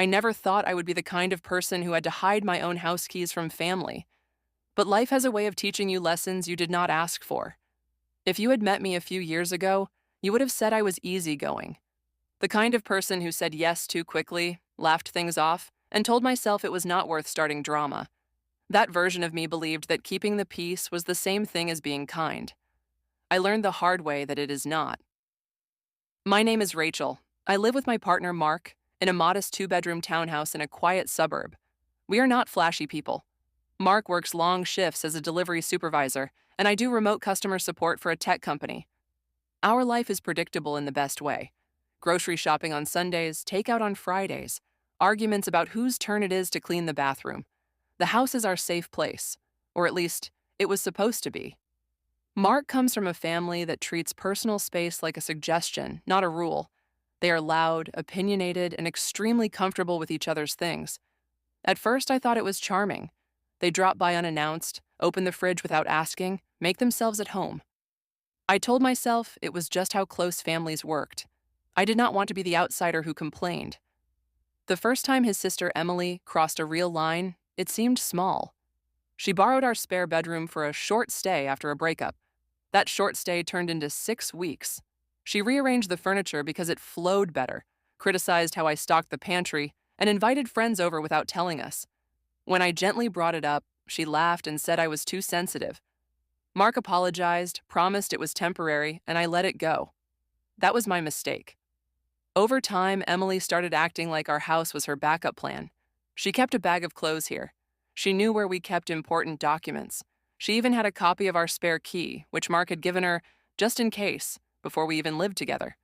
I never thought I would be the kind of person who had to hide my own house keys from family. But life has a way of teaching you lessons you did not ask for. If you had met me a few years ago, you would have said I was easygoing. The kind of person who said yes too quickly, laughed things off, and told myself it was not worth starting drama. That version of me believed that keeping the peace was the same thing as being kind. I learned the hard way that it is not. My name is Rachel. I live with my partner Mark in a modest two-bedroom townhouse in a quiet suburb. We are not flashy people. Mark works long shifts as a delivery supervisor, and I do remote customer support for a tech company. Our life is predictable in the best way. Grocery shopping on Sundays, takeout on Fridays, arguments about whose turn it is to clean the bathroom. The house is our safe place, or at least, it was supposed to be. Mark comes from a family that treats personal space like a suggestion, not a rule. They are loud, opinionated, and extremely comfortable with each other's things. At first, I thought it was charming. They drop by unannounced, open the fridge without asking, make themselves at home. I told myself it was just how close families worked. I did not want to be the outsider who complained. The first time his sister Emily crossed a real line, it seemed small. She borrowed our spare bedroom for a short stay after a breakup. That short stay turned into 6 weeks. She rearranged the furniture because it flowed better, criticized how I stocked the pantry, and invited friends over without telling us. When I gently brought it up, she laughed and said I was too sensitive. Mark apologized, promised it was temporary, and I let it go. That was my mistake. Over time, Emily started acting like our house was her backup plan. She kept a bag of clothes here. She knew where we kept important documents. She even had a copy of our spare key, which Mark had given her just in case, before we even lived together.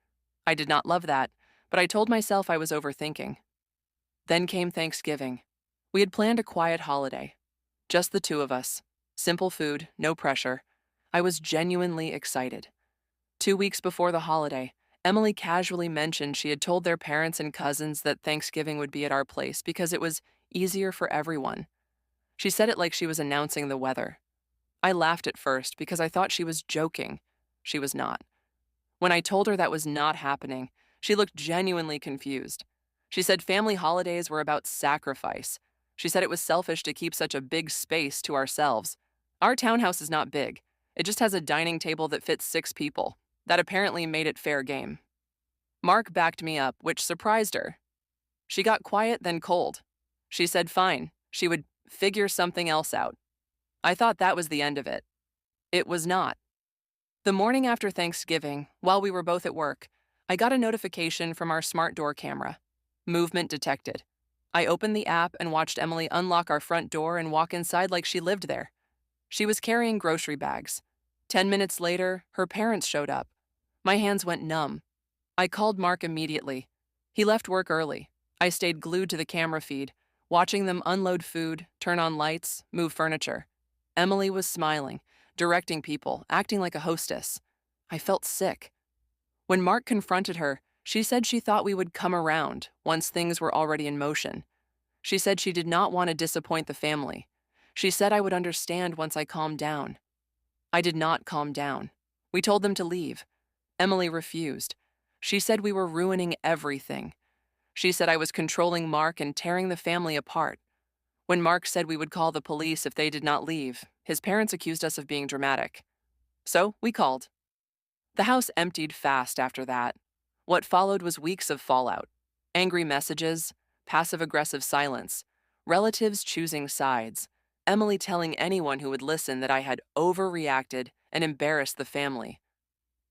I did not love that, but I told myself I was overthinking. Then came Thanksgiving. We had planned a quiet holiday. Just the two of us. Simple food, no pressure. I was genuinely excited. 2 weeks before the holiday, Emily casually mentioned she had told their parents and cousins that Thanksgiving would be at our place because it was easier for everyone. She said it like she was announcing the weather. I laughed at first because I thought she was joking. She was not. When I told her that was not happening, she looked genuinely confused. She said family holidays were about sacrifice. She said it was selfish to keep such a big space to ourselves. Our townhouse is not big. It just has a dining table that fits 6 people. That apparently made it fair game. Mark backed me up, which surprised her. She got quiet, then cold. She said fine, she would figure something else out. I thought that was the end of it. It was not. The morning after Thanksgiving, while we were both at work, I got a notification from our smart door camera. Movement detected. I opened the app and watched Emily unlock our front door and walk inside like she lived there. She was carrying grocery bags. 10 minutes later, her parents showed up. My hands went numb. I called Mark immediately. He left work early. I stayed glued to the camera feed, watching them unload food, turn on lights, move furniture. Emily was smiling, directing people, acting like a hostess. I felt sick. When Mark confronted her, she said she thought we would come around once things were already in motion. She said she did not want to disappoint the family. She said I would understand once I calmed down. I did not calm down. We told them to leave. Emily refused. She said we were ruining everything. She said I was controlling Mark and tearing the family apart. When Mark said we would call the police if they did not leave, his parents accused us of being dramatic. So we called. The house emptied fast after that. What followed was weeks of fallout. Angry messages, passive-aggressive silence, relatives choosing sides, Emily telling anyone who would listen that I had overreacted and embarrassed the family.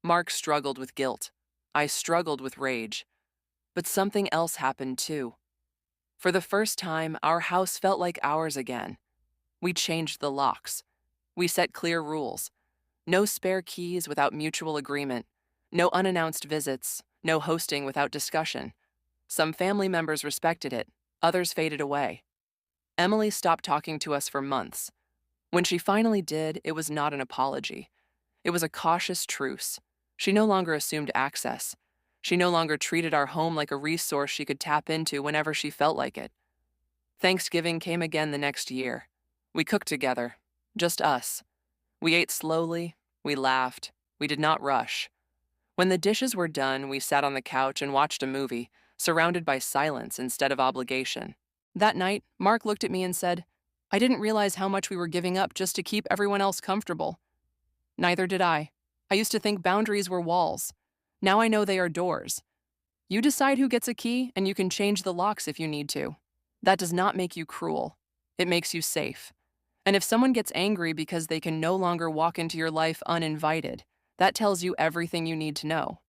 Mark struggled with guilt. I struggled with rage. But something else happened too. For the first time, our house felt like ours again. We changed the locks. We set clear rules. No spare keys without mutual agreement. No unannounced visits. No hosting without discussion. Some family members respected it. Others faded away. Emily stopped talking to us for months. When she finally did, it was not an apology. It was a cautious truce. She no longer assumed access. She no longer treated our home like a resource she could tap into whenever she felt like it. Thanksgiving came again the next year. We cooked together, just us. We ate slowly, we laughed, we did not rush. When the dishes were done, we sat on the couch and watched a movie, surrounded by silence instead of obligation. That night, Mark looked at me and said, I didn't realize how much we were giving up just to keep everyone else comfortable. Neither did I. I used to think boundaries were walls. Now I know they are doors. You decide who gets a key, and you can change the locks if you need to. That does not make you cruel. It makes you safe. And if someone gets angry because they can no longer walk into your life uninvited, that tells you everything you need to know.